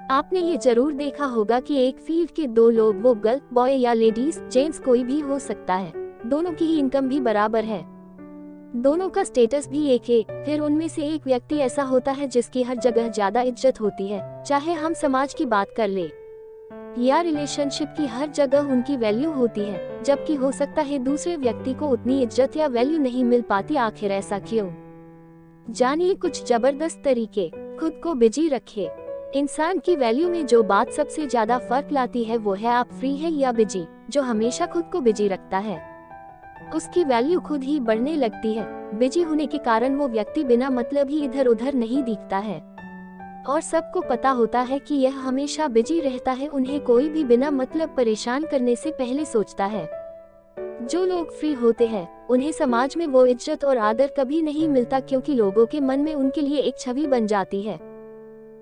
आपने ये जरूर देखा होगा कि एक फील्ड के दो लोग, वो गर्ल बॉय या लेडीज जेंट्स कोई भी हो सकता है, दोनों की ही इनकम भी बराबर है, दोनों का स्टेटस भी एक है। फिर उनमें से एक व्यक्ति ऐसा होता है जिसकी हर जगह ज्यादा इज्जत होती है, चाहे हम समाज की बात कर ले या रिलेशनशिप की, हर जगह उनकी वैल्यू होती है, जबकि हो सकता है दूसरे व्यक्ति को उतनी इज्जत या वैल्यू नहीं मिल पाती। आखिर ऐसा क्यों? जानिए कुछ जबरदस्त तरीके। खुद को बिजी रखे। इंसान की वैल्यू में जो बात सबसे ज्यादा फर्क लाती है वो है आप फ्री है या बिजी। जो हमेशा खुद को बिजी रखता है उसकी वैल्यू खुद ही बढ़ने लगती है। बिजी होने के कारण वो व्यक्ति बिना मतलब ही इधर उधर नहीं दिखता है और सबको पता होता है कि यह हमेशा बिजी रहता है। उन्हें कोई भी बिना मतलब परेशान करने से पहले सोचता है। जो लोग फ्री होते हैं उन्हें समाज में वो इज्जत और आदर कभी नहीं मिलता, क्योंकि लोगों के मन में उनके लिए एक छवि बन जाती है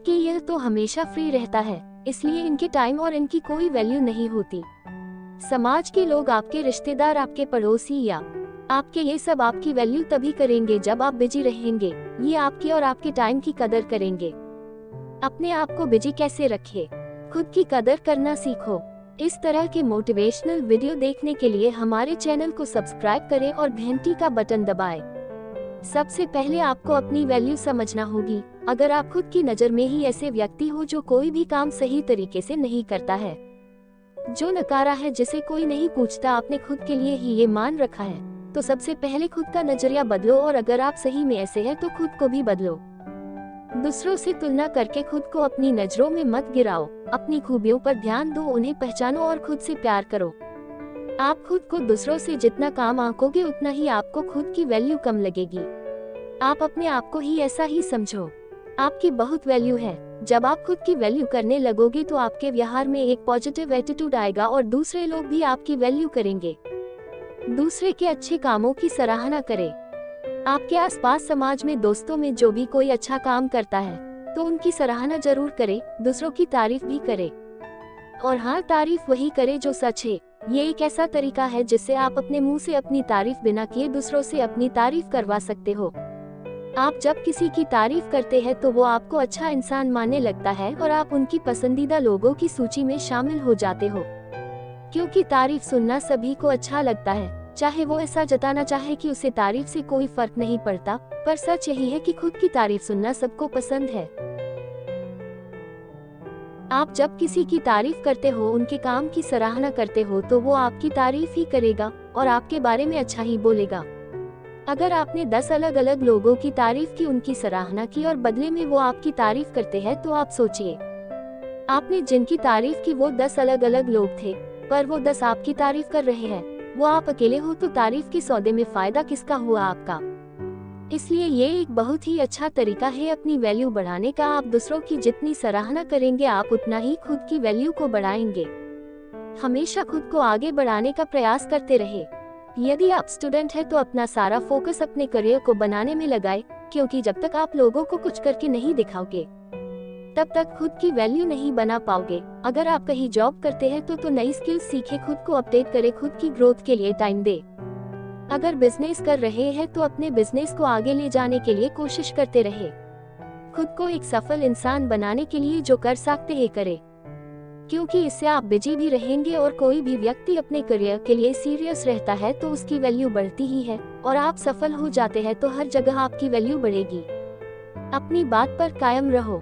कि यह तो हमेशा फ्री रहता है, इसलिए इनके टाइम और इनकी कोई वैल्यू नहीं होती। समाज के लोग, आपके रिश्तेदार, आपके पड़ोसी या आपके, ये सब आपकी वैल्यू तभी करेंगे जब आप बिजी रहेंगे। ये आपके और आपके टाइम की कदर करेंगे। अपने आप को बिजी कैसे रखें? खुद की कदर करना सीखो। इस तरह के मोटिवेशनल वीडियो देखने के लिए हमारे चैनल को सब्सक्राइब करें और घंटी का बटन दबाएं। सबसे पहले आपको अपनी वैल्यू समझना होगी। अगर आप खुद की नज़र में ही ऐसे व्यक्ति हो जो कोई भी काम सही तरीके से नहीं करता है, जो नकारा है, जिसे कोई नहीं पूछता, आपने खुद के लिए ही ये मान रखा है, तो सबसे पहले खुद का नजरिया बदलो। और अगर आप सही में ऐसे हैं तो खुद को भी बदलो। दूसरों से तुलना करके खुद को अपनी नजरों में मत गिराओ। अपनी खूबियों पर ध्यान दो, उन्हें पहचानो और खुद से प्यार करो। आप खुद को दूसरों से जितना कम आंकोगे उतना ही आपको खुद की वैल्यू कम लगेगी। आप अपने आप को ही ऐसा ही समझो। आपकी बहुत वैल्यू है। जब आप खुद की वैल्यू करने लगोगे तो आपके व्यवहार में एक पॉजिटिव एटीट्यूड आएगा और दूसरे लोग भी आपकी वैल्यू करेंगे। दूसरे के अच्छे कामों की सराहना करें। आपके आसपास, समाज में, दोस्तों में जो भी कोई अच्छा काम करता है तो उनकी सराहना जरूर करें। दूसरों की तारीफ भी करें, और हाँ, तारीफ वही करें जो सच है। ये एक ऐसा तरीका है जिससे आप अपने मुंह से अपनी तारीफ बिना किए दूसरों से अपनी तारीफ करवा सकते हो। आप जब किसी की तारीफ करते हैं तो वो आपको अच्छा इंसान मानने लगता है और आप उनकी पसंदीदा लोगों की सूची में शामिल हो जाते हो, क्योंकि तारीफ सुनना सभी को अच्छा लगता है। चाहे वो ऐसा जताना चाहे कि उसे तारीफ से कोई फर्क नहीं पड़ता, पर सच यही है कि खुद की तारीफ सुनना सबको पसंद है। आप जब किसी की तारीफ करते हो, उनके काम की सराहना करते हो, तो वो आपकी तारीफ ही करेगा और आपके बारे में अच्छा ही बोलेगा। अगर आपने 10 अलग अलग लोगों की तारीफ की, उनकी सराहना की और बदले में वो आपकी तारीफ करते हैं, तो आप सोचिए, आपने जिनकी तारीफ की वो 10 अलग अलग लोग थे, पर वो 10 आपकी तारीफ कर रहे हैं। वो आप अकेले हो, तो तारीफ के सौदे में फायदा किसका हुआ? आपका। इसलिए ये एक बहुत ही अच्छा तरीका है अपनी वैल्यू बढ़ाने का। आप दूसरों की जितनी सराहना करेंगे, आप उतना ही खुद की वैल्यू को बढ़ाएंगे। हमेशा खुद को आगे बढ़ाने का प्रयास करते रहे। यदि आप स्टूडेंट हैं तो अपना सारा फोकस अपने करियर को बनाने में लगाए, क्योंकि जब तक आप लोगों को कुछ करके नहीं दिखाओगे तब तक खुद की वैल्यू नहीं बना पाओगे। अगर आप कहीं जॉब करते हैं तो नई स्किल्स सीखे, खुद को अपडेट करें, खुद की ग्रोथ के लिए टाइम दे। अगर बिजनेस कर रहे हैं तो अपने बिजनेस को आगे ले जाने के लिए कोशिश करते रहे। खुद को एक सफल इंसान बनाने के लिए जो कर सकते हैं करें, क्योंकि इससे आप बिजी भी रहेंगे और कोई भी व्यक्ति अपने करियर के लिए सीरियस रहता है तो उसकी वैल्यू बढ़ती ही है, और आप सफल हो जाते हैं तो हर जगह आपकी वैल्यू बढ़ेगी। अपनी बात पर कायम रहो।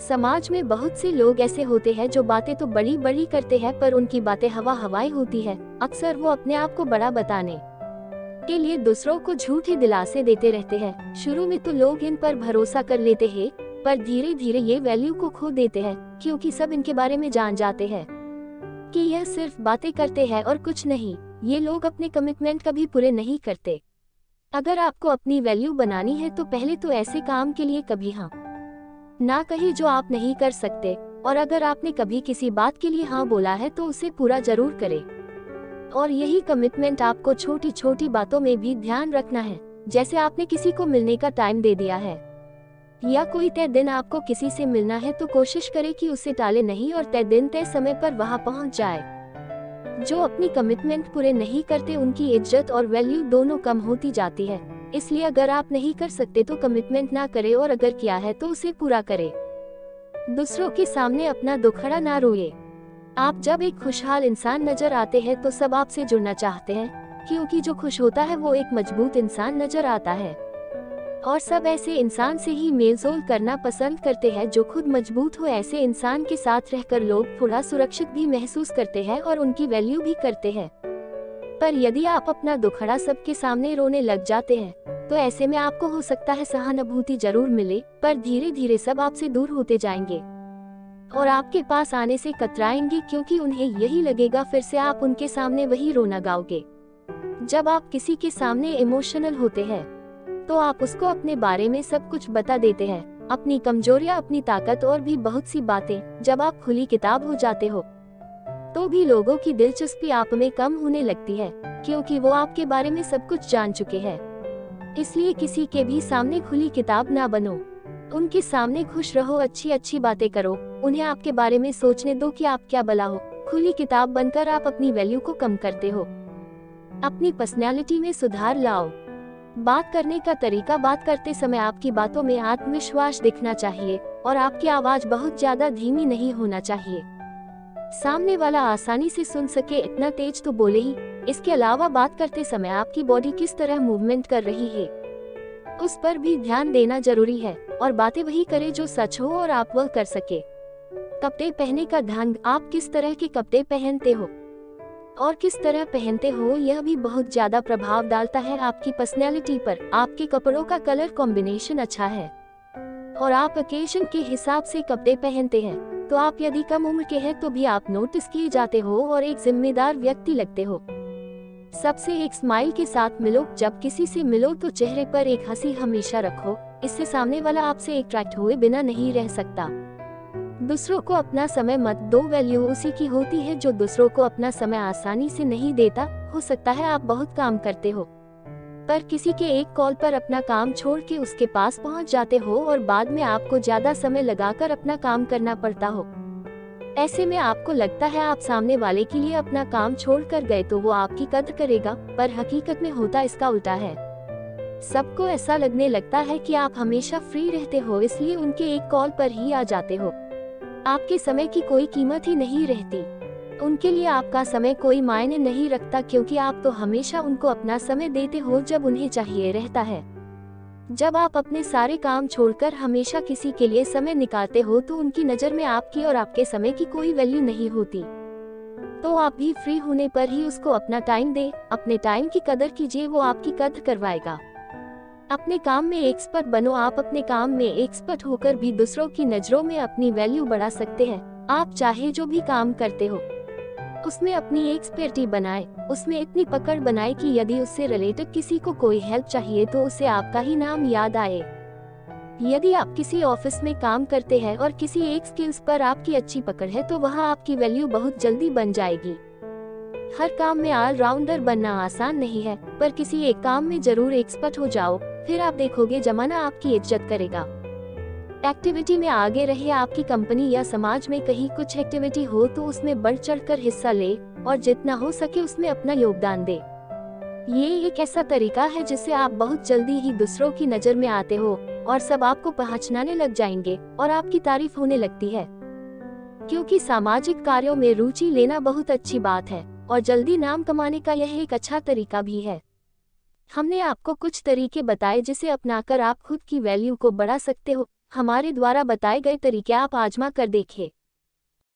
समाज में बहुत से लोग ऐसे होते हैं जो बातें तो बड़ी बड़ी करते हैं, पर उनकी बातें हवा हवाई होती है। अक्सर वो अपने आप को बड़ा बताने के लिए दूसरों को झूठे दिलासे देते रहते हैं। शुरू में तो लोग इन पर भरोसा कर लेते हैं, पर धीरे धीरे ये वैल्यू को खो देते हैं, क्योंकि सब इनके बारे में जान जाते हैं कि यह सिर्फ बातें करते हैं और कुछ नहीं। ये लोग अपने कमिटमेंट कभी पूरे नहीं करते। अगर आपको अपनी वैल्यू बनानी है तो पहले तो ऐसे काम के लिए कभी हाँ ना कहे जो आप नहीं कर सकते, और अगर आपने कभी किसी बात के लिए हाँ बोला है तो उसे पूरा जरूर करें। और यही कमिटमेंट आपको छोटी छोटी बातों में भी ध्यान रखना है। जैसे आपने किसी को मिलने का टाइम दे दिया है, या कोई तय दिन आपको किसी से मिलना है, तो कोशिश करें कि उसे टाले नहीं और तय दिन तय समय पर वहां पहुंच जाए। जो अपनी कमिटमेंट पूरे नहीं करते उनकी इज्जत और वैल्यू दोनों कम होती जाती है। इसलिए अगर आप नहीं कर सकते तो कमिटमेंट ना करें, और अगर किया है तो उसे पूरा करें। दूसरों के सामने अपना दुखड़ा ना रोए। आप जब एक खुशहाल इंसान नजर आते हैं तो सब आपसे जुड़ना चाहते हैं, क्योंकि जो खुश होता है वो एक मजबूत इंसान नजर आता है। और सब ऐसे इंसान से ही मेलजोल करना पसंद करते हैं जो खुद मजबूत हो। ऐसे इंसान के साथ रहकर लोग थोड़ा सुरक्षित भी महसूस करते हैं और उनकी वैल्यू भी करते हैं। पर यदि आप अपना दुखड़ा सबके सामने रोने लग जाते हैं तो ऐसे में आपको हो सकता है सहानुभूति जरूर मिले, पर धीरे धीरे सब आपसे दूर होते जाएंगे और आपके पास आने से कतराएंगे, क्योंकि उन्हें यही लगेगा फिर से आप उनके सामने वही रोना गाओगे। जब आप किसी के सामने इमोशनल होते हैं तो आप उसको अपने बारे में सब कुछ बता देते हैं, अपनी कमजोरियां, अपनी ताकत और भी बहुत सी बातें। जब आप खुली किताब हो जाते हो तो भी लोगों की दिलचस्पी आप में कम होने लगती है, क्योंकि वो आपके बारे में सब कुछ जान चुके हैं। इसलिए किसी के भी सामने खुली किताब ना बनो। उनके सामने खुश रहो, अच्छी अच्छी बातें करो, उन्हें आपके बारे में सोचने दो कि आप क्या भला हो। खुली किताब बनकर आप अपनी वैल्यू को कम करते हो। अपनी पर्सनैलिटी में सुधार लाओ। बात करने का तरीका, बात करते समय आपकी बातों में आत्मविश्वास दिखना चाहिए और आपकी आवाज बहुत ज्यादा धीमी नहीं होना चाहिए। सामने वाला आसानी से सुन सके इतना तेज तो बोले ही। इसके अलावा बात करते समय आपकी बॉडी किस तरह मूवमेंट कर रही है उस पर भी ध्यान देना जरूरी है, और बातें वही करे जो सच हो और आप वह कर सके। कपड़े पहनने का ढंग, आप किस तरह के कपड़े पहनते हो और किस तरह पहनते हो यह भी बहुत ज्यादा प्रभाव डालता है आपकी पर्सनैलिटी पर। आपके कपड़ों का कलर कॉम्बिनेशन अच्छा है और आप ओकेजन के हिसाब से कपड़े पहनते हैं तो आप यदि कम उम्र के हैं तो भी आप नोटिस किए जाते हो और एक जिम्मेदार व्यक्ति लगते हो। सबसे एक स्माइल के साथ मिलो। जब किसी से मिलो तो चेहरे पर एक हंसी हमेशा रखो, इससे सामने वाला आपसे अट्रैक्ट हुए बिना नहीं रह सकता। दूसरों को अपना समय मत दो। वैल्यू उसी की होती है जो दूसरों को अपना समय आसानी से नहीं देता। हो सकता है आप बहुत काम करते हो पर किसी के एक कॉल पर अपना काम छोड़ के उसके पास पहुंच जाते हो और बाद में आपको ज्यादा समय लगाकर अपना काम करना पड़ता हो। ऐसे में आपको लगता है आप सामने वाले के लिए अपना काम छोड़ कर गए तो वो आपकी कद्र करेगा, पर हकीकत में होता इसका उल्टा है। सबको ऐसा लगने लगता है कि आप हमेशा फ्री रहते हो, इसलिए उनके एक कॉल पर ही आ जाते हो। आपके समय की कोई कीमत ही नहीं रहती। उनके लिए आपका समय कोई मायने नहीं रखता, क्योंकि आप तो हमेशा उनको अपना समय देते हो जब उन्हें चाहिए रहता है। जब आप अपने सारे काम छोड़कर हमेशा किसी के लिए समय निकालते हो तो उनकी नजर में आपकी और आपके समय की कोई वैल्यू नहीं होती। तो आप भी फ्री होने पर ही उसको अपना टाइम दे। अपने टाइम की कदर कीजिए, वो आपकी कदर करवाएगा। अपने काम में एक्सपर्ट बनो। आप अपने काम में एक्सपर्ट होकर भी दूसरों की नजरों में अपनी वैल्यू बढ़ा सकते हैं। आप चाहे जो भी काम करते हो उसमें अपनी एक्सपर्टी बनाए, उसमें इतनी पकड़ बनाए कि यदि उससे रिलेटेड किसी को कोई हेल्प चाहिए तो उसे आपका ही नाम याद आए। यदि आप किसी ऑफिस में काम करते हैं और किसी एक स्किल्स पर आपकी अच्छी पकड़ है तो वहाँ आपकी वैल्यू बहुत जल्दी बन जाएगी। हर काम में ऑलराउंडर बनना आसान नहीं है, पर किसी एक काम में जरूर एक्सपर्ट हो जाओ, फिर आप देखोगे जमाना आपकी इज्जत करेगा। एक्टिविटी में आगे रहे। आपकी कंपनी या समाज में कहीं कुछ एक्टिविटी हो तो उसमें बढ़ चढ़कर हिस्सा ले और जितना हो सके उसमें अपना योगदान दे। ये एक ऐसा तरीका है जिससे आप बहुत जल्दी ही दूसरों की नजर में आते हो और सब आपको पहचानने लग जाएंगे और आपकी तारीफ होने लगती है, क्योंकि सामाजिक कार्यों में रुचि लेना बहुत अच्छी बात है और जल्दी नाम कमाने का यह एक अच्छा तरीका भी है। हमने आपको कुछ तरीके बताए जिसे अपनाकर आप खुद की वैल्यू को बढ़ा सकते हो। हमारे द्वारा बताए गए तरीके आप आजमा कर देखें,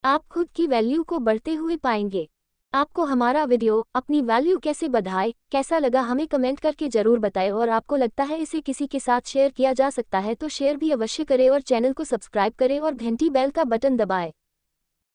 आप खुद की वैल्यू को बढ़ते हुए पाएंगे। आपको हमारा वीडियो अपनी वैल्यू कैसे बढ़ाए कैसा लगा हमें कमेंट करके जरूर बताएं, और आपको लगता है इसे किसी के साथ शेयर किया जा सकता है तो शेयर भी अवश्य करें और चैनल को सब्सक्राइब करें और घंटी बेल का बटन दबाएं।